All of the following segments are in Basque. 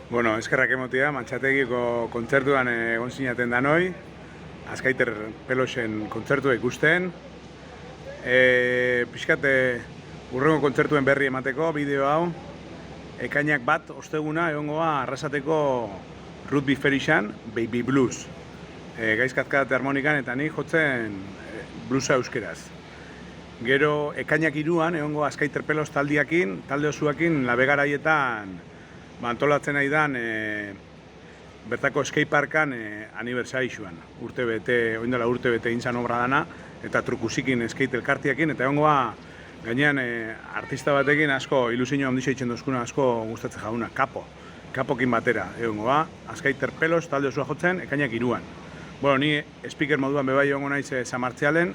Bueno, eskerrak emotia, Mantxategiko kontzertuan egon zinaten danoi, Azkaiter Pelosen kontzertua ikusten. Pixkat, urrengo kontzertuen berri emateko bideo hau, ekainak bat osteguna egongoa Arrasateko Rugby Ferixan, Baby Blues. Gaizkazkat harmonikan eta nik jotzen bluesa euskeraz. Gero ekainak 3an egongo Azkaiter Pelos taldeakin, talde osuakin labegaraietan antolatzen nahi dan bertako skateparkan aniversarixuan. Oindela urte bete intzan obra dana, eta trukusikin skate elkartiakin, eta egongoa gainean artista batekin asko ilusio handixo itzen dozkuna asko gustatzen jauna, Kapokin batera egongoa, Azkaiter Pelos talde osua jotzen, ekainak 3an. Bueno, ni speaker moduan bebai egongo naiz San Martzialen,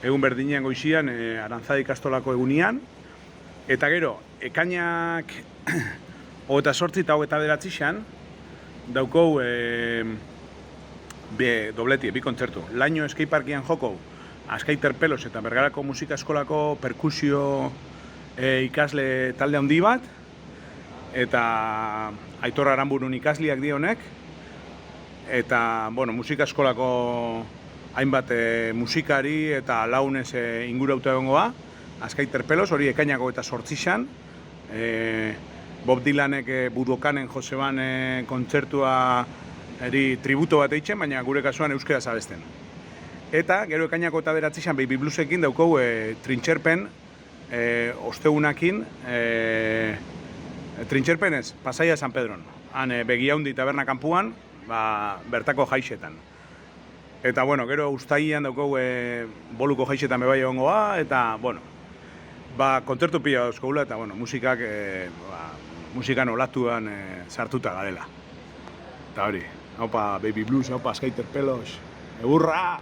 egun berdinean goizian, Arantzadi ikastolako egunian, eta gero, ekainak 28 eta 29 daukou bi kontzertu. Laino skateparkian joko Azkaiter Pelos eta Bergarako musika eskolako perkusio ikasle talde handi bat, eta Aitor Aranburun ikasliak dionek, eta bueno, musika eskolako hainbat musikari eta launez ingurauta egongoa, Azkaiter Pelos, hori ekainako eta 28an, Bob Dylanek Budokanen Joseban kontzertua tributo bat eitzen, baina gure kasuan euskera zabesten. Eta gero ekainako eta 9an Baby Bluesekin daukou trintxerpen ostegunakin, trintxerpen ez, Pasaia San Pedron. Han Begiaundi taberna kanpuan, bertako jaixetan. Eta bueno, gero uztailean daukou boluko jaixetan bebai egongoa, eta bueno, kontzertu pila dauzkogula, eta bueno, musikan olatuan sartuta garela. Eta hori, haupa Baby Blues, haupa Azkaiter Pelos, egurra!